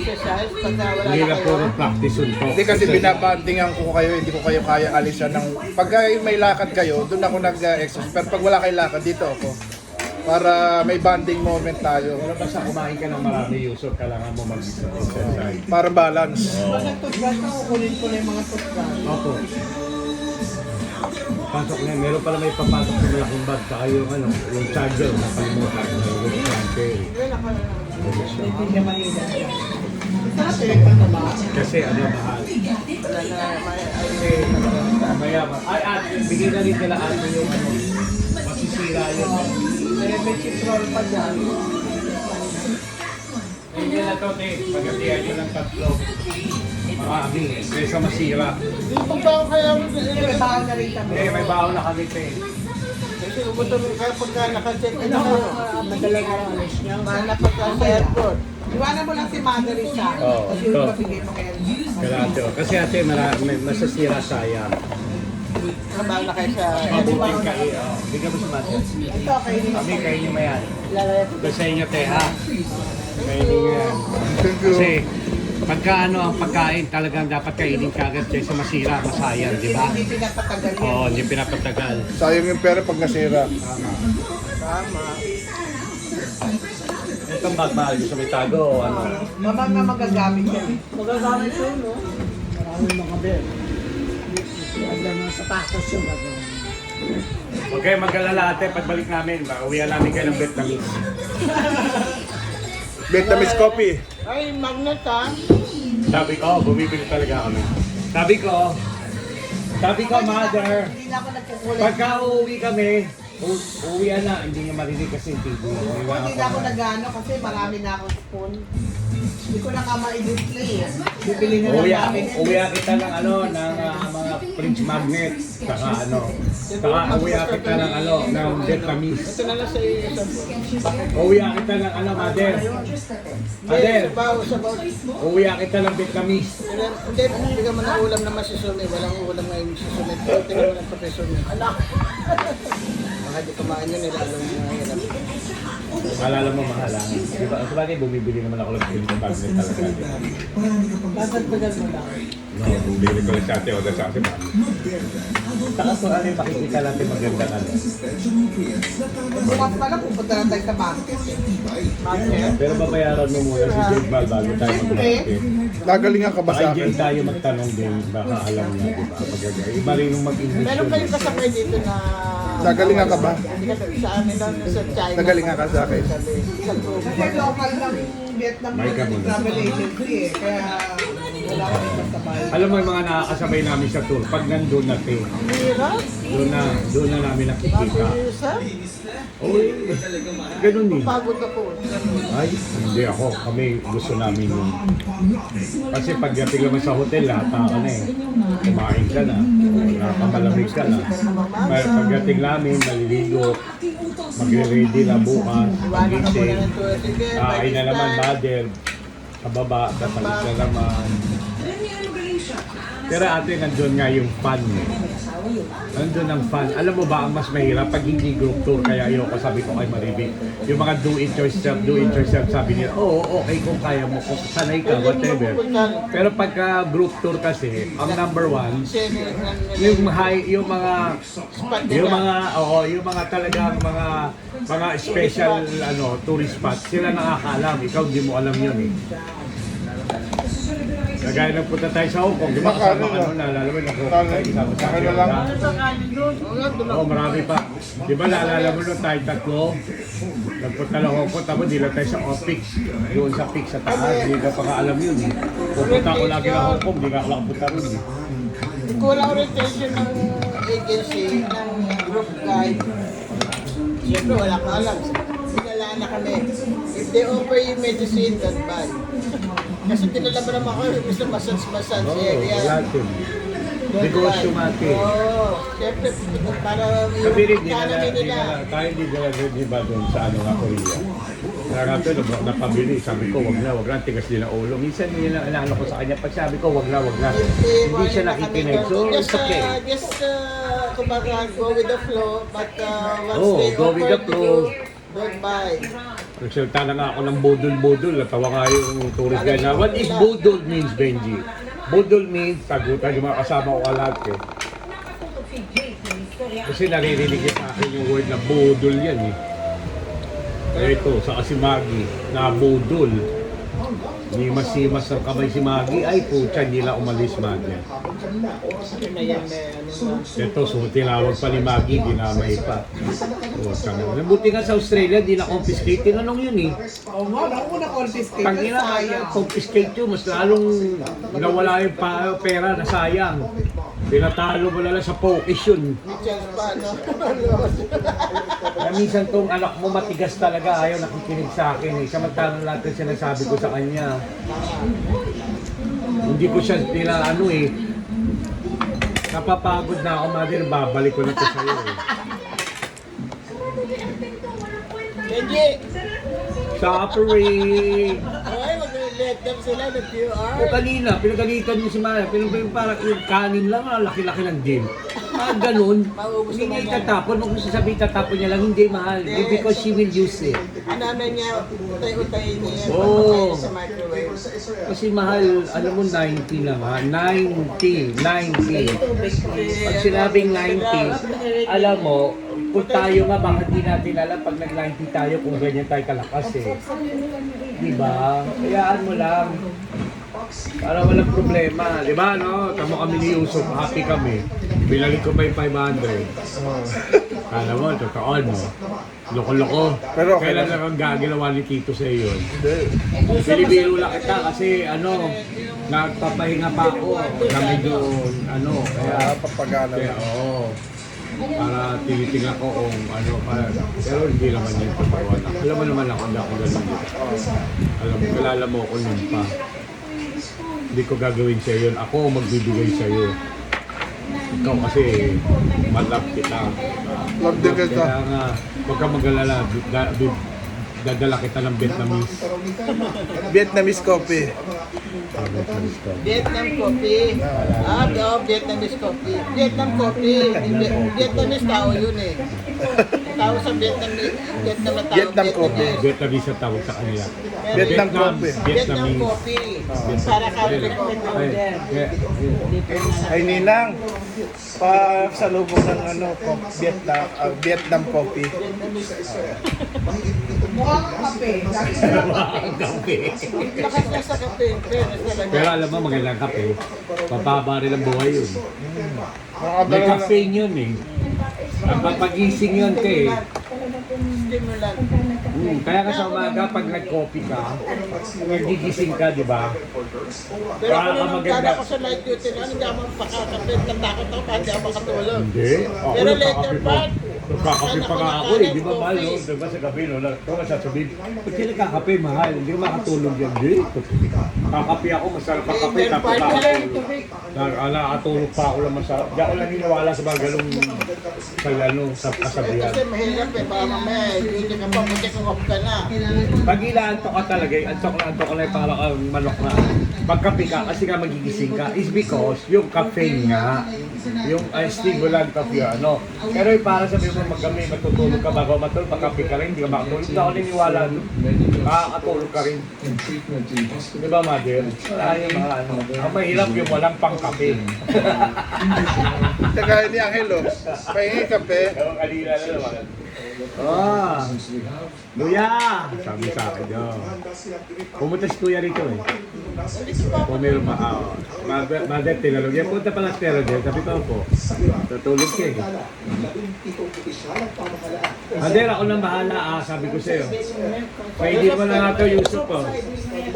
exercise pagka wala Hindi na na kayo. puro practice yun po. Hindi kasi binabandingan ko kayo, hindi ko kayo kaya alisan ng... Pagka may lakad kayo, doon ako nag-exercise. Pero pag wala kayong lakad, dito ako. Para may bonding moment tayo. Pero basta kumain ka ng marami, usual kailangan mo mag-exercise. Para balance. Pag nag-toothbrush na, kukunin ko na yung mga toothbrush. Opo. Pasok na, meron pala may papasok sa malaking bag, saka yung ano, yung charger, nakalimutan. Yung charger. Hindi niya mahina. Sarap eh, ano ba? Kasi ano, mahal. Wala na, Mamaya ba? Ay, ate, bigyan na rin nila ate yung ano, masisira yun. may chitrol pa dyan. Hindi na to, te. Pagkatiyan nyo ng tatlo. Marami, kaysa masira. Kung ba kaya may baon na rin kami. Eh, may baon na kami, te. Kasi gutom kaya pagka naka-check in ako, madalang alis niya. Mahanap pagka sa airport. Iwanan mo lang si Mother Isa. Oo, Kasi ito. yung mabigay mo kaya. Kailangan kasi ate, may masasira sayang. Trabaho na kayo sa Mabuting ka eh. Oh. Bigyan mo si Mate. Ito, kainin mo. Kami, kainin mo yan. Lalaya. Ito sa inyo, te, ha? Kainin nyo yan. Thank you. Kasi, pagka ano ang pagkain, talagang dapat kainin ka agad kaysa masira, masayang, di ba? Hindi pinapatagal yan. Oo, hindi pinapatagal. Sayang yung pera pag nasira. Tama. Itong bagmahal gusto may tago o ano? Mamang nga magagamit yan. Magagamit yun, no? Maraming mga bel. Hanggang mga sapatos yung gagawin. Okay, mag-alala ate, pagbalik namin, uwihan namin kayo ng Vietnamese. Vietnamese coffee. Ay, magnet ha? Sabi ko, bumibili talaga kami. Sabi ko, mother, Hindi na ako nagkukulit. pagka uuwi kami, uwihan na, hindi niya marinig kasi yung TV. Hindi na ako nag-ano kasi marami na akong spoon. Hindi ko na nga ma-display eh. Bibili na lang namin. Uwihan kita ng ano, ng mga fridge magnet, saka ano, saka uwihan kita ng ano, ng Vietnamese. Ito na lang sa iyo. Uwihan kita ng ano, mother. Mother, Sabaw. uwihan kita ng Vietnamese. Hindi, bigyan mo ng ulam na masisumi. Walang ulam ngayon masisumi. Pero tingnan mo ng profesyon niya. Anak! Baka di kumain yun, nilalong na hirap. Malala mo mahala. Diba, sabagay bumibili naman ako ng fridge magnet talaga. Dadagdagan mo lang. No, bumibili ko lang sa ate o sa ate ba? Saka kung ano yung makikita natin maganda ano. Bukas pa lang, pupunta na tayo sa market. Market? Pero babayaran mo muna si Jake Val bago tayo mag-market. Nagalingan ka ba sa Baka akin? hindi tayo magtanong din, baka alam niya, di ba? Pagkagay. Iba rin yung mag-English Meron yun. kayong kasabay dito na... Nagalingan ka ba? Hindi ka sa amin lang sa China. Nagalingan ka sa akin. Kasi local ng Vietnam May ka muna. travel agency eh. Kaya wala kami kasabay. Alam mo yung mga nakakasabay namin sa tour, pag nandun natin, Hirap. doon na namin nakikita. Isa. Uy, ganun din. Pagod ako. Ay, hindi ako. Kami gusto namin yung... Kasi pagdating naman sa hotel, lahat ka na eh. Kumain ka na, nakamalamig ka na. Pero pagdating namin, maliligo, magre-ready na bukas, Iwanan ka muna gising, ng tour. Sige, kain na naman, bye. mother, sa baba, tasalit na naman. Pero ate, nandun nga yung fun eh. Nandun ang fun. Alam mo ba, ang mas mahirap pag hindi group tour, kaya ayoko sabi ko kay Maribig, yung mga do it yourself, sabi niya, oo, okay kung kaya mo, kung sanay ka, whatever. Pero pagka group tour kasi, ang number one, yung mga talagang mga special tourist spot, sila nakakaalam, ikaw hindi mo alam yun eh. Kagaya nang punta tayo sa Hong Kong, di ba kasama ka nun, naalala mo, nag-Hong tayo, kasama sa akin. Oo, marami pa. Di ba naalala mo nun tayo tatlo, nagpunta lang Hong Kong, tapos di lang tayo sa Opix, doon sa Pix sa taas, di ka pa kaalam yun eh. Pupunta ko lagi ng Hong Kong, di ka nakapunta rin eh. Kulang orientation ng agency, ng group guide. Siyempre, wala ka alam. Sinala na kami. If they offer you medicine, don't buy. Kasi tinala mo naman ako, gusto massage Oo, area. lahat yun. Negosyo mati. Oo. Siyempre, para Sabi rin, di economy nila. tayo hindi di ba doon sa Korea. Kaya nga ito, napabili, sabi ko, wag na, tigas din ang ulo. Minsan yun ang inaano ko sa kanya, pag sabi ko, wag na. Hindi siya nakikinig. So, it's okay. Kumbaga, go with the flow, but once Oo, they go with offer the to flow. you, don't buy. Nagsalita na nga ako ng budol-budol. Natawa nga yung tourist guide na, what is budol means, Benji? Budol means, sagutan yung mga kasama ko lahat eh. Kasi naririnig niya sa akin yung word na budol yan eh. Kaya ito, sa Maggie, na budol. Himas-himas ang kamay si Maggie. Ay, putya, hindi lang umalis Maggie. Ito, so tinawag pa ni Maggie, dinamay pa. Buti nga sa Australia, di na-confiscate. Tinanong yun eh. Oo nga, ako na-confiscate. Tangina ka, confiscate yun. Mas lalong nawala yung pera na sayang. Pinatalo mo na lang sa focus yun. Chance pa, no? Na minsan tong anak mo matigas talaga, ayaw nakikinig sa akin eh. Samantalang lahat ng sinasabi ko sa kanya. Hindi ko siya ano eh. Napapagod na ako, mother, babalik ko na to sa'yo eh. Benji! Suffering! Ay, mag-let them sila ng QR. O kanina, pinagalitan mo si Maya, parang yung kanin lang, laki-laki ng din. Ganun, Maubos hindi naman niya yan. itatapon. Huwag mo sasabihin itatapon niya lang, hindi mahal. Because she will use it. Ang nanay niya, utay-utayin niya. Oo. Sa microwave. Kasi mahal, alam mo, 90 lang ha. 90. Pag sinabing 90, alam mo, kung tayo nga, baka di natin alam pag nag-90 tayo kung ganyan tayo kalakas eh. Diba? Kayaan mo lang. Para walang problema. Diba, no? Tamo kami ni Yusuf, happy kami. Binalik ko pa yung 500. Kala mo, totoo, no? Loko-loko. Pero okay Kailan lang. lang ang gagalawa ni Tito sa iyo? Hindi. Bilibiro lang kita kasi nagpapahinga pa ako na medyo kaya Papagana. oo. Para tinitingnan ko kung pero hindi naman yun totoo. Alam mo naman ako, hindi ako ganun. Alam mo, kilala mo ako nun pa. Hindi ko gagawin sa yun. Ako ang magbibigay sa iyo. Ikaw kasi malap kita. Love din kita. Kaya nga, huwag ka mag-alala. Dadala kita ng Vietnamese. Vietnamese coffee. Vietnam coffee. Vietnamese coffee. Vietnam coffee. Vietnamese tao yun eh. Tao sa Vietnam na tao. Vietnam coffee. Vietnamese ang tawag sa kanila. Vietnam coffee. Vietnam coffee. Para kami Ay, Ninang. Salubong ng Vietnam coffee. Mukhang kape. Ang kape. Lakas na sa kape. Pero alam mo, magandang kape. Papaba rin ang buhay yun. May Nakadala na. caffeine yun eh. Ang papagising yun, te. Stimulant. Kaya ka sa umaga, pag nag-coffee ka, nagigising ka, di ba? Pero Para kung ka nung maganda. ako sa light duty na, hindi ako makakapit. Natakot ako kahit di ako makatulog. Hindi. Ako Pero later nagkakape pa. part, Nagkakape pa nga ako eh. Di ba mahal no? Di ba sa gabi no? Ito ka sasabihin, pag sila kakape, mahal. Hindi ka makatulog yan. Hindi. Kakape ako, masarap ang kape. later Tapos part ako. lang, tubig. Nakatulog pa ako lang masarap. Di ako lang hiniwala sa mga ganong sa kasabihan. Kasi mahirap eh. Baka mamaya, hindi ka pa, buti kung off ka na. Pag inaantok ka talaga, antok ka na para kang manok na. Pagkape ka, kasi ka magigising ka, is because yung caffeine nga, yung stimulant of your Pero yung para sabihin mo magkami, matutulog ka bago matulog, magkape ka rin, hindi ka makatulog. Hindi ako niniwala doon. Makakatulog ka rin. Di ba, mother? Yung mga ang mahirap yung walang pangkape. Kagaya ni Angelo. Pahingi kape. Ewan kanina na naman. Luya! Sabi sa akin, pumunta si Kuya rito eh. Kung meron mother, tinalog yan. Punta pala si Tero din. Sabi ko po, tutulog ka eh. Mother, ako nang bahala sabi ko sa'yo. Pwede mo na nga ito, Yusuf po.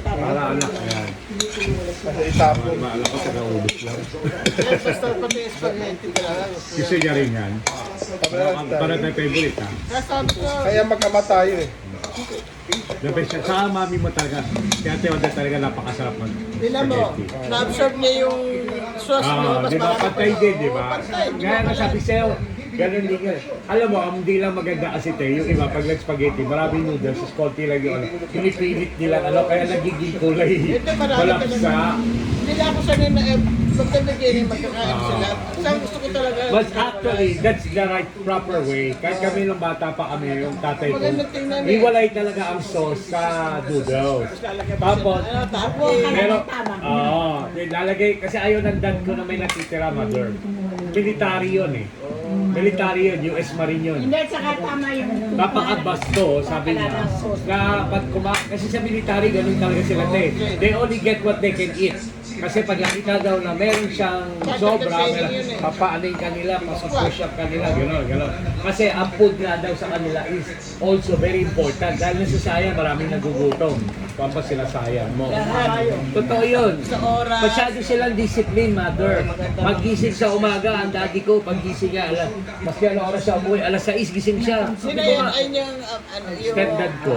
Para anak yan. Kasi itapon. Maalam ko sa kaubos lang. Basta pati spaghetti talaga. Gusto niya rin yan. Para tayo favorite ha. Kaya sabi ko, Kaya magkama tayo eh. Dapat siya, sa mami mo talaga. Kaya tayo talaga napakasarap mag tinan mo, spaghetti. na-absorb niya yung sauce mo. Mas Di ba? marami pa Pantay yun. din, di ba? Pantay, di Kaya ba nga sabi sa'yo, Ganun din yan. Alam mo, ang hindi lang maganda kasi te, yung iba pag spaghetti, maraming noodles, sa konti lang yung ano, pinipilit nila ano, kaya nagiging kulay Ito marami malaksa. Hindi na ako sanay na pag nabigyan magkakain sila. Kasi ang gusto ko talaga. But actually, that's the right proper way. Kahit kami nung bata pa kami, yung tatay ko, Maganda tingnan eh. hiwalay talaga ang sauce sa noodles. Tapos, Tapos, pero, lalagay, kasi ayaw ng dad ko na may natitira, mother. Military yun eh. Military yun, US Marine yun. Hindi, saka tama yung... Napakabasto, sabi niya. Na pag kasi sa military, ganun talaga sila te. They only get what they can eat. Kasi pag nakita daw na meron siyang sobra, papaanin kanila, pasupush up kanila, gano'n. Kasi ang food nga daw sa kanila is also very important. Dahil nasasayang, maraming nagugutom. Pampa sila sayang mo. Totoo yun. Sa oras. Masyado silang discipline, mother. Magising sa umaga, ang daddy ko, paggising niya, maski ano oras siya umuwi, alas 6 gising siya. Sino yun? Ay niyang, yung... Stepdad ko.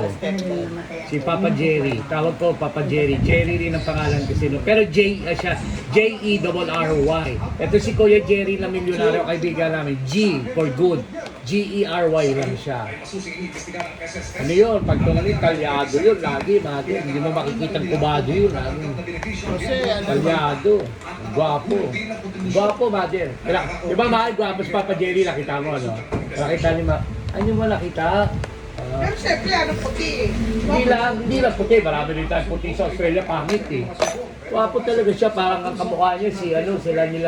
Si Papa Jerry. Tawag ko Papa Jerry. Jerry rin ang pangalan kasi no. Pero siya, J-E-R-R-Y. Ito si Kuya Jerry na milyonaryo kaibigan namin. G for good. G-E-R-Y lang siya. Ano yun? Pag tumalit, talyado yun. Lagi, mati. Hindi mo makikita ang kubado yun. Lagi. Kasi, Talyado. Gwapo. Gwapo, mother. Di ba mahal, gwapo si Papa Jerry? Nakita mo, ano? Nakita ni Ma... Ano mo nakita? Pero syempre, ano puti eh. Hindi lang puti. Marami rin tayong puti sa Australia. Pangit eh. Gwapo talaga siya. Parang ang kamukha niya si, sila nila